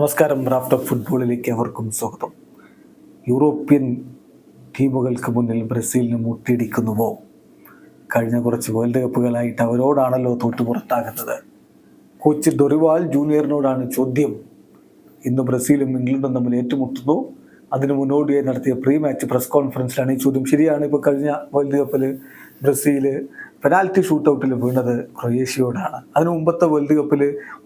നമസ്കാരം. Raft of ഫുട്ബോളിലേക്ക് അവർക്കും സ്വാഗതം. യൂറോപ്യൻ ടീമുകൾക്ക് മുന്നിൽ ബ്രസീലിന് മുട്ടിയിടിക്കുന്നുവോ? കഴിഞ്ഞ കുറച്ച് വേൾഡ് കപ്പുകളായിട്ട് അവരോടാണല്ലോ തോറ്റു പുറത്താകുന്നത്. കോച്ച് ഡൊറിവാൾ ജൂനിയറിനോടാണ് ചോദ്യം. ഇന്ന് ബ്രസീലും ഇംഗ്ലണ്ടും തമ്മിൽ ഏറ്റുമുട്ടുന്നു. അതിന് മുന്നോടിയായി നടത്തിയ പ്രീ മാച്ച് പ്രസ് കോൺഫറൻസിലാണ് ഈ ചോദ്യം. ശരിയാണ്, ഇപ്പോൾ കഴിഞ്ഞ വേൾഡ് കപ്പിൽ ബ്രസീൽ പെനാൽറ്റി ഷൂട്ടൗട്ടിൽ വീണത് ക്രൊയേഷ്യയോടാണ്. അതിന് മുമ്പത്തെ വേൾഡ് കപ്പിൽ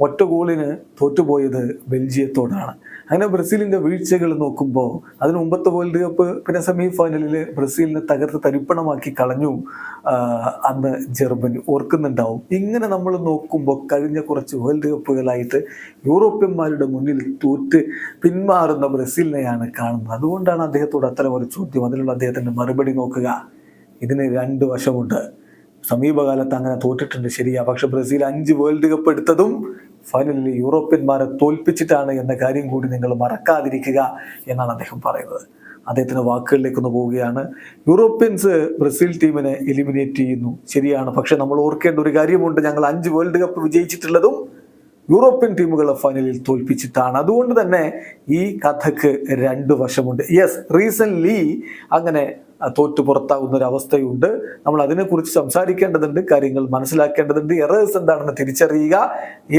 ഒറ്റ ഗോളിന് തോറ്റുപോയത് ബെൽജിയത്തോടാണ്. അങ്ങനെ ബ്രസീലിൻ്റെ വീഴ്ചകൾ നോക്കുമ്പോൾ അതിന് മുമ്പത്തെ വേൾഡ് കപ്പ് പിന്നെ സെമി ഫൈനലിൽ ബ്രസീലിനെ തകർത്ത് തരിപ്പണമാക്കി കളഞ്ഞു അന്ന് ജർമ്മനി, ഓർക്കുന്നുണ്ടാവും. ഇങ്ങനെ നമ്മൾ നോക്കുമ്പോൾ കഴിഞ്ഞ കുറച്ച് വേൾഡ് കപ്പുകളായിട്ട് യൂറോപ്യന്മാരുടെ മുന്നിൽ തോറ്റ് പിന്മാറുന്ന ബ്രസീലിനെയാണ് കാണുന്നത്. അതുകൊണ്ടാണ് അദ്ദേഹത്തോട് അത്തരം ഒരു ചോദ്യം. അതിലുള്ള അദ്ദേഹത്തിൻ്റെ മറുപടി നോക്കുക. ഇതിന് രണ്ട് വശമുണ്ട്. സമീപകാലത്ത് അങ്ങനെ തോറ്റിട്ടുണ്ട്, ശരിയാ. പക്ഷെ ബ്രസീൽ 5 വേൾഡ് കപ്പ് എടുത്തതും ഫൈനലിൽ യൂറോപ്യന്മാരെ തോൽപ്പിച്ചിട്ടാണ് എന്ന കാര്യം കൂടി നിങ്ങൾ മറക്കാതിരിക്കുക എന്നാണ് അദ്ദേഹം പറയുന്നത്. അദ്ദേഹത്തിൻ്റെ വാക്കുകളിലേക്കൊന്ന് പോവുകയാണ്. യൂറോപ്യൻസ് ബ്രസീൽ ടീമിനെ എലിമിനേറ്റ് ചെയ്യുന്നു, ശരിയാണ്. പക്ഷെ നമ്മൾ ഓർക്കേണ്ട ഒരു കാര്യമുണ്ട്. ഞങ്ങൾ 5 വേൾഡ് കപ്പ് വിജയിച്ചിട്ടുള്ളതും യൂറോപ്യൻ ടീമുകളെ ഫൈനലിൽ തോൽപ്പിച്ചിട്ടാണ്. അതുകൊണ്ട് തന്നെ ഈ കഥക്ക് 2 വശമുണ്ട്. യെസ്, റീസെൻ്റ്ലി അങ്ങനെ തോറ്റു പുറത്താകുന്ന ഒരു അവസ്ഥയുണ്ട്. നമ്മൾ അതിനെക്കുറിച്ച് സംസാരിക്കേണ്ടതുണ്ട്, കാര്യങ്ങൾ മനസ്സിലാക്കേണ്ടതുണ്ട്, എറേഴ്സ് എന്താണെന്ന് തിരിച്ചറിയുക,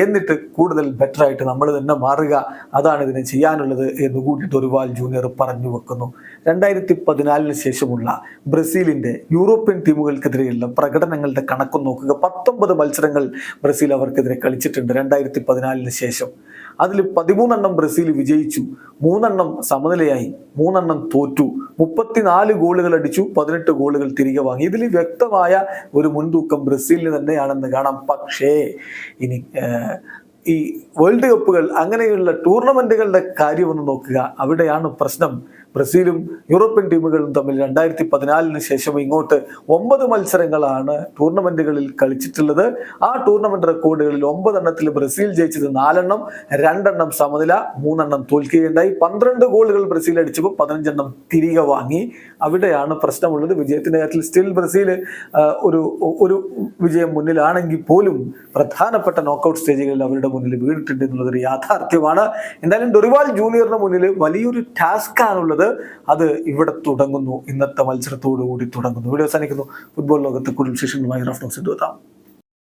എന്നിട്ട് കൂടുതൽ ബെറ്ററായിട്ട് നമ്മൾ തന്നെ മാറുക. അതാണ് ഇതിനെ ചെയ്യാനുള്ളത് എന്നുകൂടി ഡൊറിവാൾ ജൂനിയർ പറഞ്ഞു വെക്കുന്നു. 2014 ശേഷമുള്ള ബ്രസീലിൻ്റെ യൂറോപ്യൻ ടീമുകൾക്കെതിരെയുള്ള പ്രകടനങ്ങളുടെ കണക്കും നോക്കുക. 19 മത്സരങ്ങൾ ബ്രസീൽ അവർക്കെതിരെ കളിച്ചിട്ടുണ്ട് 2014 ശേഷം. അതിൽ 13 ബ്രസീൽ വിജയിച്ചു, 3 സമനിലയായി, 3 തോറ്റു, 34 ഗോളുകൾ അടിച്ചു, 18 ഗോളുകൾ തിരികെ വാങ്ങി. ഇതിൽ വ്യക്തമായ ഒരു മുൻതൂക്കം ബ്രസീലിന് തന്നെയാണെന്ന് കാണാം. പക്ഷേ ഇനി ഈ വേൾഡ് കപ്പുകൾ, അങ്ങനെയുള്ള ടൂർണമെന്റുകളുടെ കാര്യമൊന്ന് നോക്കുക. അവിടെയാണ് പ്രശ്നം. ബ്രസീലും യൂറോപ്യൻ ടീമുകളും തമ്മിൽ 2014 ശേഷം ഇങ്ങോട്ട് 9 മത്സരങ്ങളാണ് ടൂർണമെന്റുകളിൽ കളിച്ചിട്ടുള്ളത്. ആ ടൂർണമെന്റ് റെക്കോർഡുകളിൽ 9 ബ്രസീൽ ജയിച്ചത് 4, 2 സമനില, 3 തോൽക്കുകയുണ്ടായി. 12 ഗോളുകൾ ബ്രസീൽ അടിച്ചപ്പോൾ 15 തിരികെ വാങ്ങി. അവിടെയാണ് പ്രശ്നമുള്ളത്. വിജയത്തിന്റെ കാര്യത്തിൽ സ്റ്റിൽ ബ്രസീൽ ഒരു വിജയം മുന്നിലാണെങ്കിൽ പോലും പ്രധാനപ്പെട്ട നോക്കൌട്ട് സ്റ്റേജുകളിൽ അവരുടെ മുന്നിൽ വീണിട്ടുണ്ട് എന്നുള്ളതൊരു യാഥാർത്ഥ്യമാണ്. എന്തായാലും ഡൊറിവാൾ ജൂനിയറിന് മുന്നിൽ വലിയൊരു ടാസ്ക് ആണുള്ളത്. അത് ഇവിടെ തുടങ്ങുന്നു. ഇന്നത്തെ മത്സരത്തോടു കൂടി തുടങ്ങുന്നു. വീഡിയോ അവസാനിക്കുന്നു. ഫുട്ബോൾ ലോകത്ത് കൂടുതൽ വിശേഷങ്ങളുമായി റാഫ്റ്റ് ഓഫ് ഫുട്ബോൾ എത്താം.